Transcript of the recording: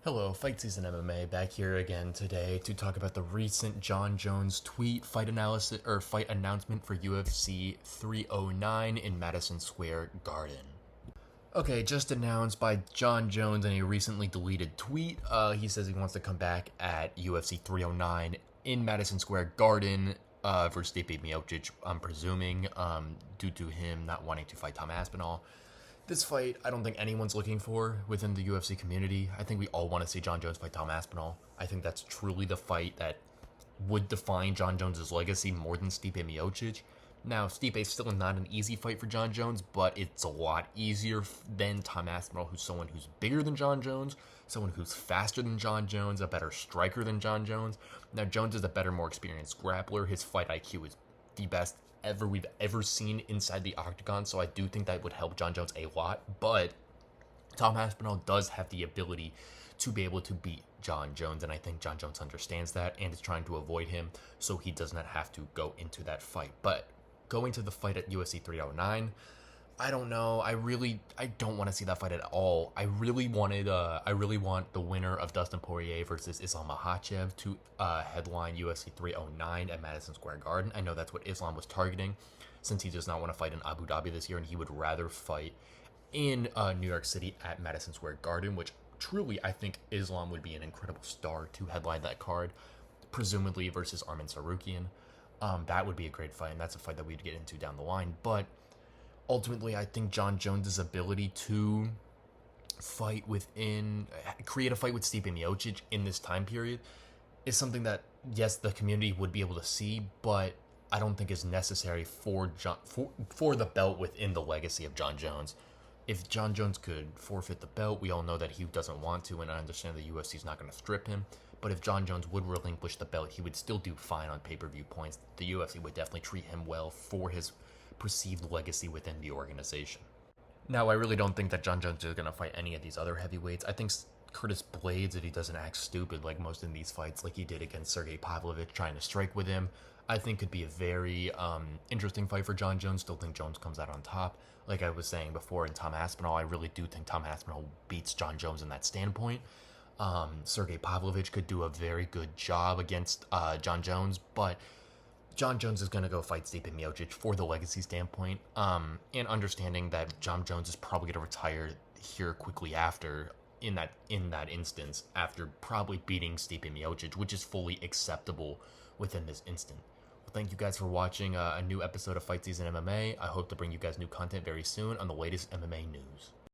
Hello, Fight Season MMA back here again today to talk about the recent Jon Jones Tweet fight analysis or fight announcement for UFC 309 in Madison Square Garden. Okay, just announced by Jon Jones in a recently deleted tweet. He says he wants to come back at UFC 309 in Madison Square Garden versus Stipe Miocic. I'm presuming due to him not wanting to fight Tom Aspinall. This fight, I don't think anyone's looking for within the UFC community. I think we all want to see Jon Jones fight Tom Aspinall. I think that's truly the fight that would define Jon Jones' legacy more than Stipe Miocic. Now, Stipe's still not an easy fight for Jon Jones, but it's a lot easier than Tom Aspinall, who's someone who's bigger than Jon Jones, someone who's faster than Jon Jones, a better striker than Jon Jones. Now, Jones is a better, more experienced grappler. His fight IQ is the best we've ever seen inside the octagon, so I do think that would help Jon Jones a lot, but Tom Aspinall does have the ability to be able to beat Jon Jones, and I think Jon Jones understands that and is trying to avoid him so he does not have to go into that fight. But going to the fight at UFC 309, I don't know. I don't want to see that fight at all. I really want the winner of Dustin Poirier versus Islam Makhachev to headline UFC 309 at Madison Square Garden. I know that's what Islam was targeting, since he does not want to fight in Abu Dhabi this year, and he would rather fight in New York City at Madison Square Garden, which truly I think Islam would be an incredible star to headline that card, presumably versus Arman Sarukian. That would be a great fight, and that's a fight that we'd get into down the line, but ultimately, I think Jon Jones' ability to create a fight with Stipe Miocic in this time period is something that, yes, the community would be able to see, but I don't think is necessary for the belt within the legacy of Jon Jones. If Jon Jones could forfeit the belt, we all know that he doesn't want to, and I understand the UFC is not going to strip him. But if Jon Jones would relinquish the belt, he would still do fine on pay-per-view points. The UFC would definitely treat him well for his perceived legacy within the organization. Now, I really don't think that Jon Jones is going to fight any of these other heavyweights. I think Curtis Blades, if he doesn't act stupid like most in these fights, like he did against Sergey Pavlovich, trying to strike with him, I think could be a very interesting fight for Jon Jones. Still think Jones comes out on top. Like I was saying before in Tom Aspinall, I really do think Tom Aspinall beats Jon Jones in that standpoint. Sergey Pavlovich could do a very good job against Jon Jones, but Jon Jones is going to go fight Stipe Miocic for the legacy standpoint, and understanding that Jon Jones is probably going to retire here quickly after, in that instance, after probably beating Stipe Miocic, which is fully acceptable within this instant. Well, thank you guys for watching a new episode of Fight Season MMA. I hope to bring you guys new content very soon on the latest MMA news.